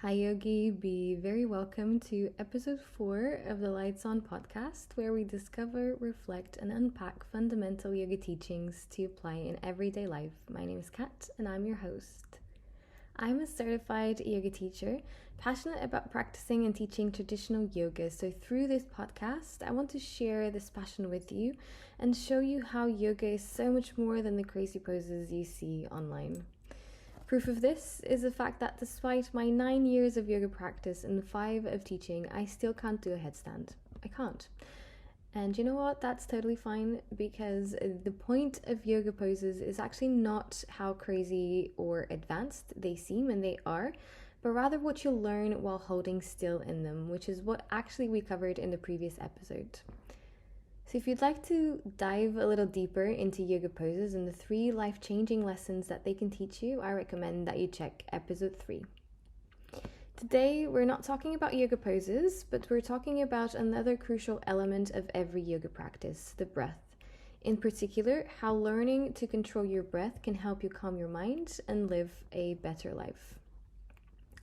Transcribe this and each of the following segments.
Hi, Yogi. Be very welcome to episode 4 of the Lights On podcast, where we discover, reflect, and unpack fundamental yoga teachings to apply in everyday life. My name is Kat, and I'm your host. I'm a certified yoga teacher, passionate about practicing and teaching traditional yoga. So, through this podcast, I want to share this passion with you and show you how yoga is so much more than the crazy poses you see online. Proof of this is the fact that despite my 9 years of yoga practice and 5 of teaching, I still can't do a headstand. I can't. And you know what? That's totally fine, because the point of yoga poses is actually not how crazy or advanced they seem, and they are, but rather what you'll learn while holding still in them, which is what actually we covered in the previous episode. So if you'd like to dive a little deeper into yoga poses and the 3 life-changing lessons that they can teach you, I recommend that you check episode 3. Today, we're not talking about yoga poses, but we're talking about another crucial element of every yoga practice, the breath. In particular, how learning to control your breath can help you calm your mind and live a better life.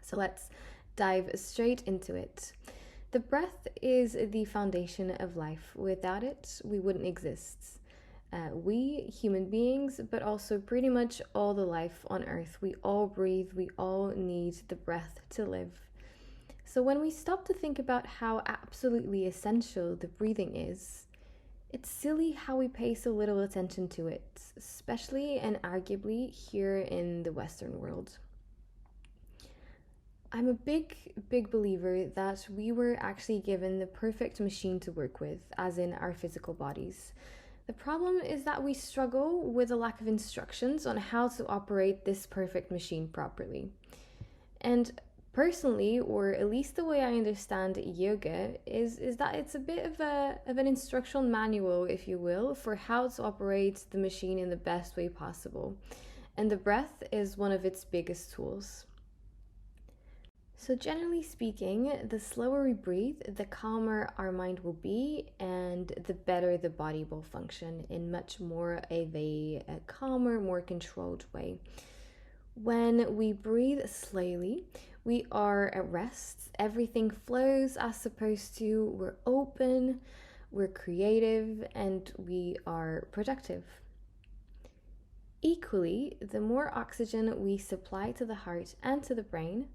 So let's dive straight into it. The breath is the foundation of life. Without it, we wouldn't exist. We, human beings, but also pretty much all the life on earth, we all breathe, we all need the breath to live. So when we stop to think about how absolutely essential the breathing is, it's silly how we pay so little attention to it, especially and arguably here in the Western world. I'm a big believer that we were actually given the perfect machine to work with, as in our physical bodies. The problem is that we struggle with a lack of instructions on how to operate this perfect machine properly. And personally, or at least the way I understand yoga, is that it's a bit of an instructional manual, if you will, for how to operate the machine in the best way possible. And the breath is one of its biggest tools. So generally speaking, the slower we breathe, the calmer our mind will be, and the better the body will function in much more of a calmer, more controlled way. When we breathe slowly, we are at rest. Everything flows as supposed to. We're open, we're creative, and we are productive. Equally, the more oxygen we supply to the heart and to the brain,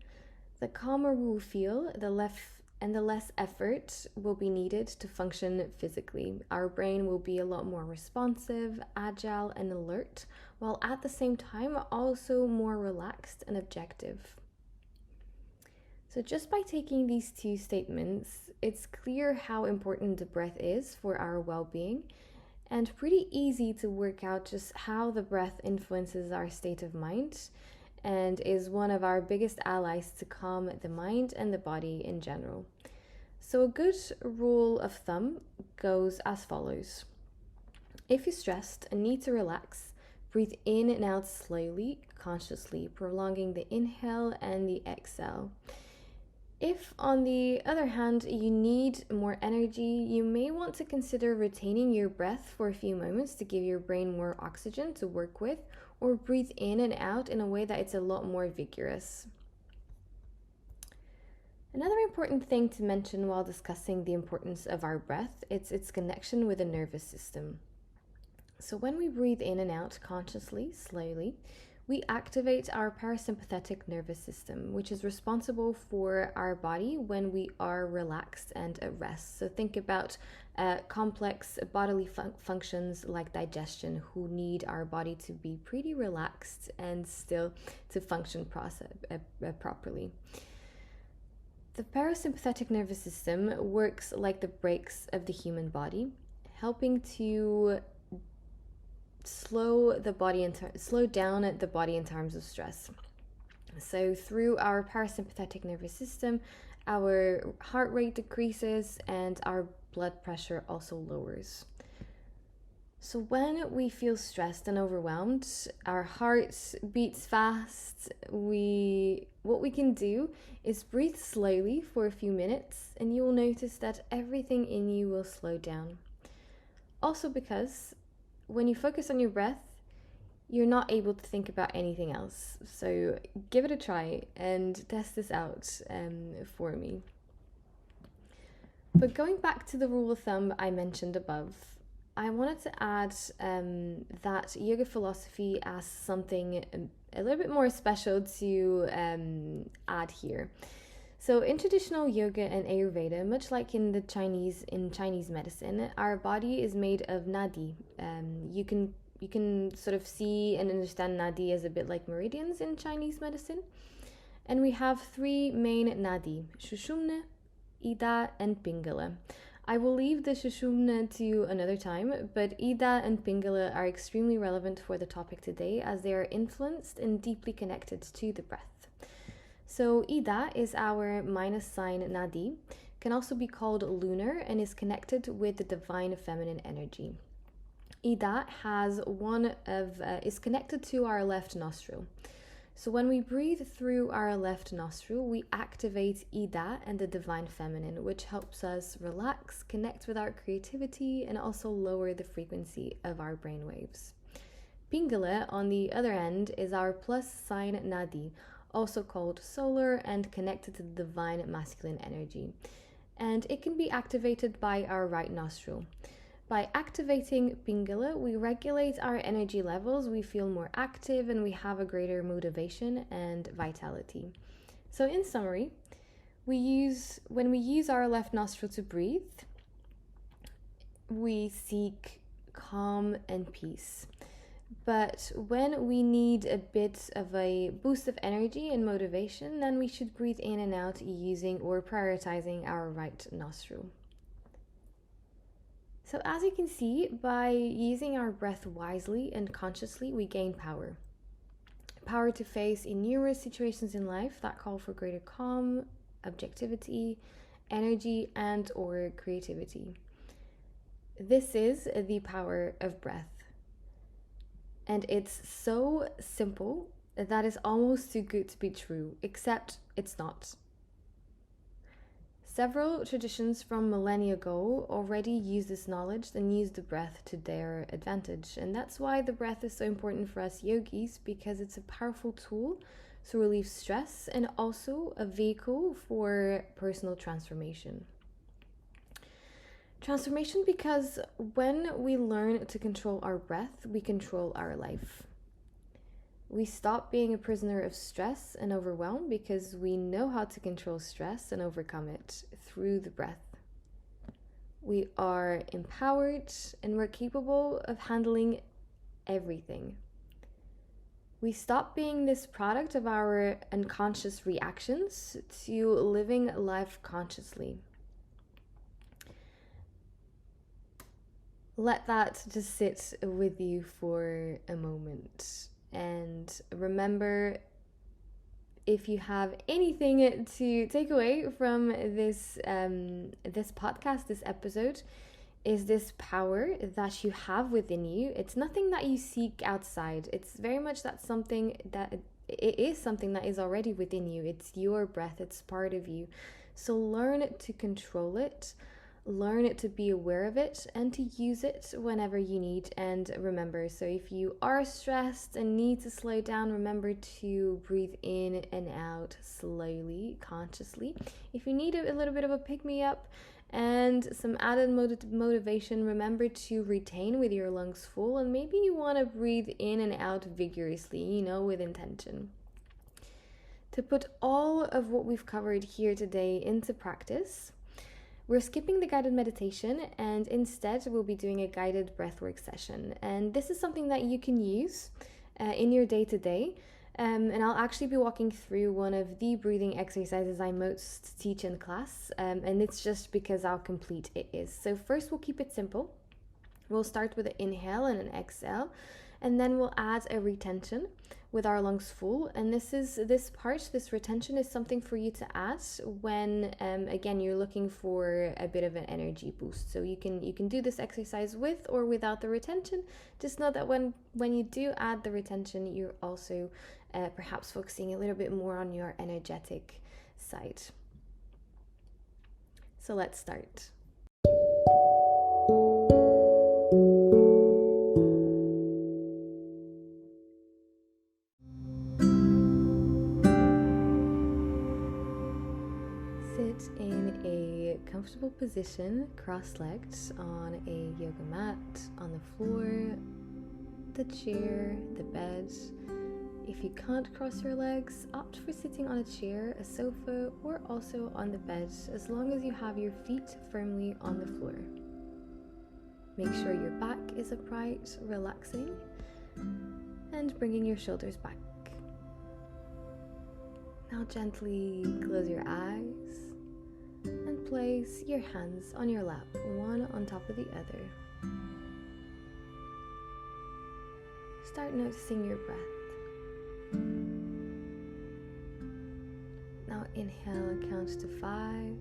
the calmer we will feel, the less effort will be needed to function physically. Our brain will be a lot more responsive, agile, and alert, while at the same time also more relaxed and objective. So just by taking these 2 statements, it's clear how important the breath is for our well-being, and pretty easy to work out just how the breath influences our state of mind, and is one of our biggest allies to calm the mind and the body in general. So a good rule of thumb goes as follows. If you're stressed and need to relax, breathe in and out slowly, consciously, prolonging the inhale and the exhale. If, on the other hand, you need more energy, you may want to consider retaining your breath for a few moments to give your brain more oxygen to work with, or breathe in and out in a way that it's a lot more vigorous. Another important thing to mention while discussing the importance of our breath is its connection with the nervous system. So when we breathe in and out consciously, slowly, we activate our parasympathetic nervous system, which is responsible for our body when we are relaxed and at rest. So think about complex bodily functions like digestion, who need our body to be pretty relaxed and still to function properly. The parasympathetic nervous system works like the brakes of the human body, helping to slow down the body in terms of stress. So through our parasympathetic nervous system, our heart rate decreases and our blood pressure also lowers. So when we feel stressed and overwhelmed, our heart beats fast, what we can do is breathe slowly for a few minutes, and you will notice that everything in you will slow down. Also, because when you focus on your breath, you're not able to think about anything else. So give it a try and test this out for me. But going back to the rule of thumb I mentioned above, I wanted to add that yoga philosophy as something a little bit more special to add here. So in traditional yoga and Ayurveda, much like in Chinese medicine, our body is made of nadi. You can sort of see and understand nadi as a bit like meridians in Chinese medicine. And we have three main nadi: Shushumna, Ida, and Pingala. I will leave the Shushumna to another time, but Ida and Pingala are extremely relevant for the topic today as they are influenced and deeply connected to the breath. So Ida is our minus sign nadi, can also be called lunar, and is connected with the divine feminine energy. Ida is connected to our left nostril. So when we breathe through our left nostril, we activate Ida and the divine feminine, which helps us relax, connect with our creativity, and also lower the frequency of our brain waves. Pingala, on the other end, is our plus sign nadi, also called solar and connected to the divine masculine energy. And it can be activated by our right nostril. By activating Pingala, we regulate our energy levels, we feel more active, and we have a greater motivation and vitality. So in summary, when we use our left nostril to breathe, we seek calm and peace. But when we need a bit of a boost of energy and motivation, then we should breathe in and out using or prioritizing our right nostril. So as you can see, by using our breath wisely and consciously, we gain power. Power to face in numerous situations in life that call for greater calm, objectivity, energy, and or creativity. This is the power of breath. And it's so simple that it's almost too good to be true, except it's not. Several traditions from millennia ago already use this knowledge and use the breath to their advantage. And that's why the breath is so important for us yogis, because it's a powerful tool to relieve stress and also a vehicle for personal transformation. Transformation because when we learn to control our breath, we control our life. We stop being a prisoner of stress and overwhelm because we know how to control stress and overcome it through the breath. We are empowered and we're capable of handling everything. We stop being this product of our unconscious reactions to living life consciously. Let that just sit with you for a moment. And remember, if you have anything to take away from this podcast, this episode, is this power that you have within you. It's nothing that you seek outside. It's very much it is something that is already within you. It's your breath. It's part of you. So learn to control it. Learn to be aware of it and to use it whenever you need. And remember, so if you are stressed and need to slow down, remember to breathe in and out slowly, consciously. If you need a little bit of a pick-me-up and some added motivation, remember to retain with your lungs full, and maybe you want to breathe in and out vigorously, with intention. To put all of what we've covered here today into practice, we're skipping the guided meditation and instead we'll be doing a guided breathwork session. And this is something that you can use in your day-to-day. And I'll actually be walking through one of the breathing exercises I most teach in class. And it's just because how complete it is. So first we'll keep it simple. We'll start with an inhale and an exhale. And then we'll add a retention with our lungs full. And this retention is something for you to add when, again, you're looking for a bit of an energy boost. So you can do this exercise with or without the retention. Just know that when you do add the retention, you're also perhaps focusing a little bit more on your energetic side. So let's start. comfortable position, cross-legged on a yoga mat, on the floor, the chair, the bed. If you can't cross your legs, opt for sitting on a chair, a sofa, or also on the bed, as long as you have your feet firmly on the floor. Make sure your back is upright, relaxing, and bringing your shoulders back. Now gently close your eyes and place your hands on your lap, one on top of the other. Start noticing your breath. Now inhale, count to 5,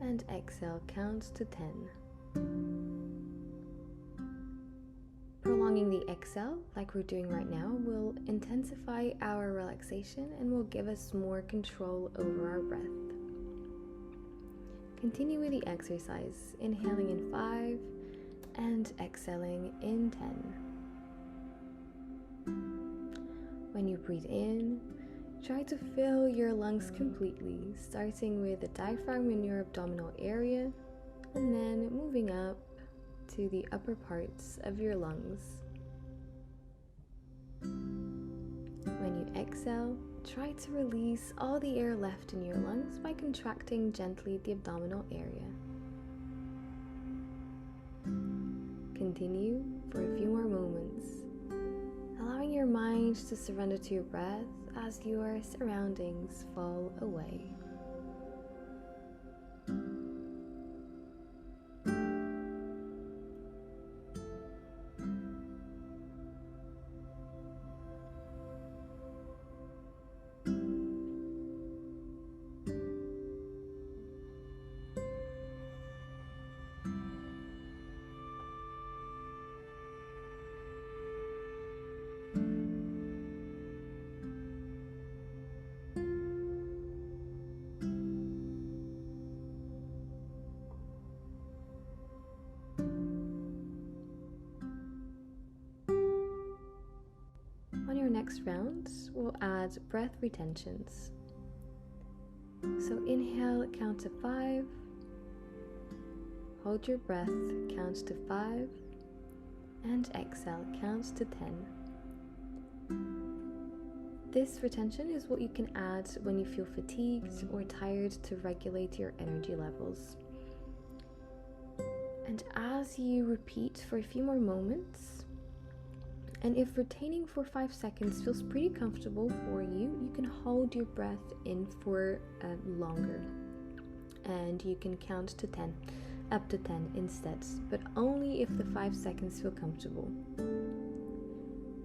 and exhale, count to 10. Prolonging the exhale, like we're doing right now, will intensify our relaxation and will give us more control over our breath. Continue with the exercise, inhaling in 5 and exhaling in 10. When you breathe in, try to fill your lungs completely, starting with the diaphragm in your abdominal area and then moving up to the upper parts of your lungs. When you exhale, try to release all the air left in your lungs by contracting gently the abdominal area. Continue for a few more moments, allowing your mind to surrender to your breath as your surroundings fall away. On your next round, we'll add breath retentions. So inhale, count to 5, hold your breath, count to 5, and exhale, count to 10. This retention is what you can add when you feel fatigued or tired to regulate your energy levels. And as you repeat for a few more moments, and if retaining for 5 seconds feels pretty comfortable for you, you can hold your breath in for longer. And you can count to 10, up to 10 instead, but only if the 5 seconds feel comfortable.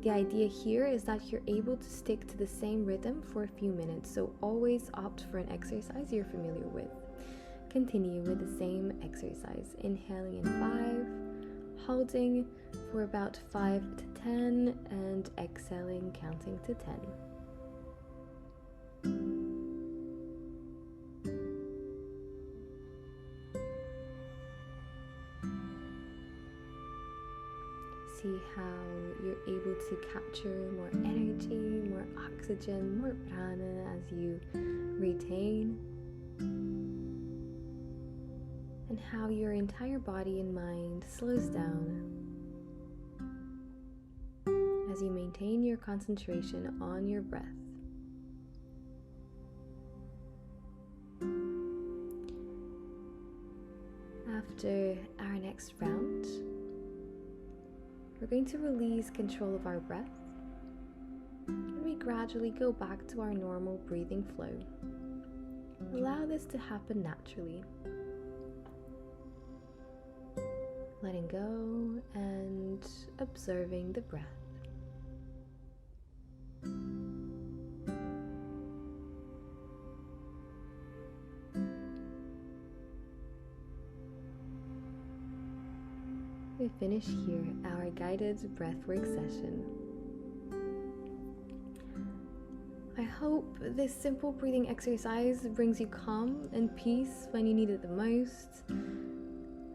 The idea here is that you're able to stick to the same rhythm for a few minutes, so always opt for an exercise you're familiar with. Continue with the same exercise, inhaling in 5, holding for about 5 to 10, and exhaling, counting to 10. See how you're able to capture more energy, more oxygen, more prana as you retain, and how your entire body and mind slows down as you maintain your concentration on your breath. After our next round, we're going to release control of our breath, and we gradually go back to our normal breathing flow. Allow this to happen naturally. Letting go and observing the breath. We finish here our guided breathwork session. I hope this simple breathing exercise brings you calm and peace when you need it the most,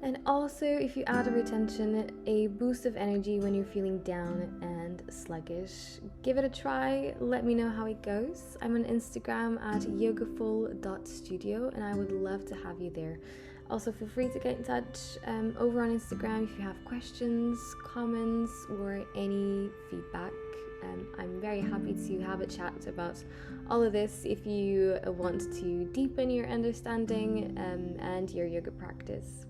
And also, if you add a retention, a boost of energy when you're feeling down and sluggish, give it a try. Let me know how it goes. I'm on Instagram at yogaful.studio and I would love to have you there. Also, feel free to get in touch over on Instagram if you have questions, comments, or any feedback. I'm very happy to have a chat about all of this if you want to deepen your understanding and your yoga practice.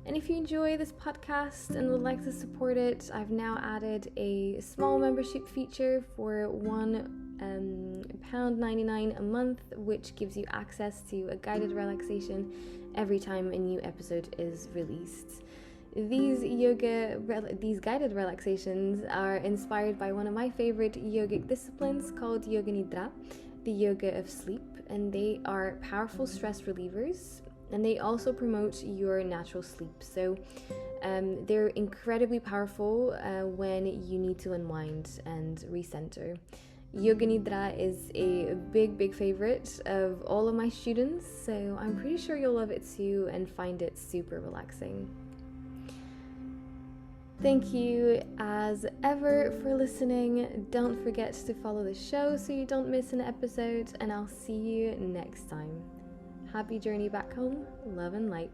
And if you enjoy this podcast and would like to support it, I've now added a small membership feature for £1.99 a month, which gives you access to a guided relaxation every time a new episode is released. These guided relaxations are inspired by one of my favorite yogic disciplines called Yoga Nidra, the yoga of sleep, and they are powerful stress relievers, and they also promote your natural sleep. So they're incredibly powerful when you need to unwind and recenter. Yoga Nidra is a big favorite of all of my students, so I'm pretty sure you'll love it too and find it super relaxing. Thank you as ever for listening. Don't forget to follow the show so you don't miss an episode, and I'll see you next time. Happy journey back home. Love and light.